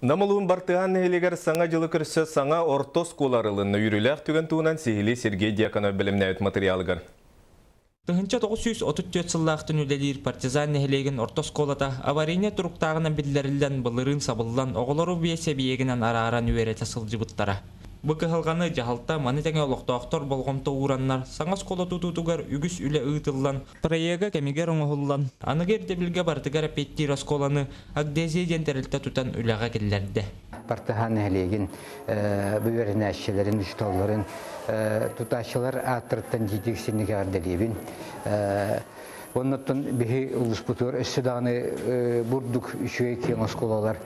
Намылуын бартыған нәйлегер саңа жылы кірісі саңа ортос қоларылыны үйріләқ түген туынан Сихили Сергей Дьяконов білімнәйт материалығыр. Тыгынча 934 сыллақтын үлелер партизан нәхілеген ортос қолата аварийне тұруқтағынан білдерілден бұлырын сабылдан оғылыру бейсе бейегінен ара-аран үйері тасыл жыбыттара. Бұқы ғылғаны жағалта маны тәңе олықтақтор болғымты ұғыраннар саңас қолы тұтутуғар үгіс үлі ұйтылдан, проега кәмегер оңығылдан, анығер дебілге бартығар әпеттер осколаны агдезиден тәрілті тұтан үліға келлерді. Партизан нәхілеген бүйерін әшшелерін, үшталларын, тұташылар аттырттан жетексеніге арделебін. Оннаттан бихи улуспутур эссиданы бурдук үшөй кен осколалар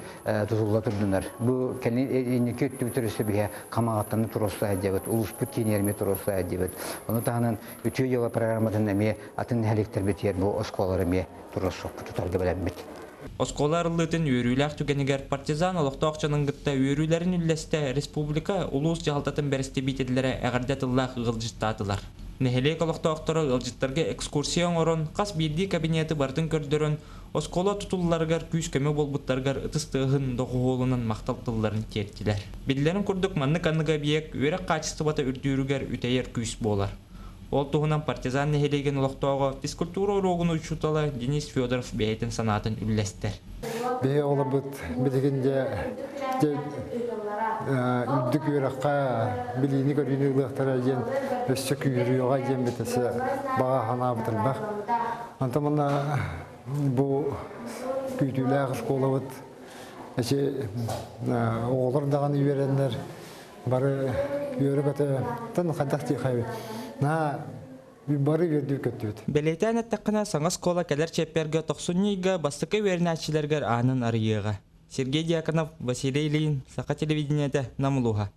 тузулла турдунар. Бу кени энеке өттүбүтөрүсү бихе камагаттаны туроса адебет, улуспут кенерме туроса адебет. Оны тагынан өтө жыла программадан эме атын хелектер бетер бу осколалар эме туросо тутарды белембит. Осколарылытын үйрүләк түгенігер партизан олықты ақчаның гытта үйрүләрін үлләсті республика улус жағалтатын бәрісті бейтеділері әғардатыллақ ғылжыттатылар. Нехелек олықты ақтыры ғылжыттарға экскурсиян орын, қас бірді кабинеті бардың көрдірін, оскола тұтулыларғар күйіс көмі болбыттарғар ұтыстығын доғуғолынан мақталтыларын тертілер. Белдерін күрдік манны қанныға бейек, өрек қачысты бата үрдүйірігер үтәйер күйіс болар. Ол туғынан партизан нехелеген олықтауға физкультура урогын учутала Денис Федоров бәйтін санатын үлләстер. Бе олы бұд білігінде үддік өраққа білейіні көріне ұлықтар әген өсі күйіріуға ген бетесі баға қана бұтылбақ. Антамына бұл күйтілі ағыз қолы бұд. Оғылырдаған үйерендер бары үйері бәті тын қадақ дейқай Белейтен әттіққына саңыз кола кәлер чепперге 90-нігі бастықы вернәтшілерге анын арыйыға. Сергей Дьяконов, Василий Ильин, Сақа телевидениеті Намылуға.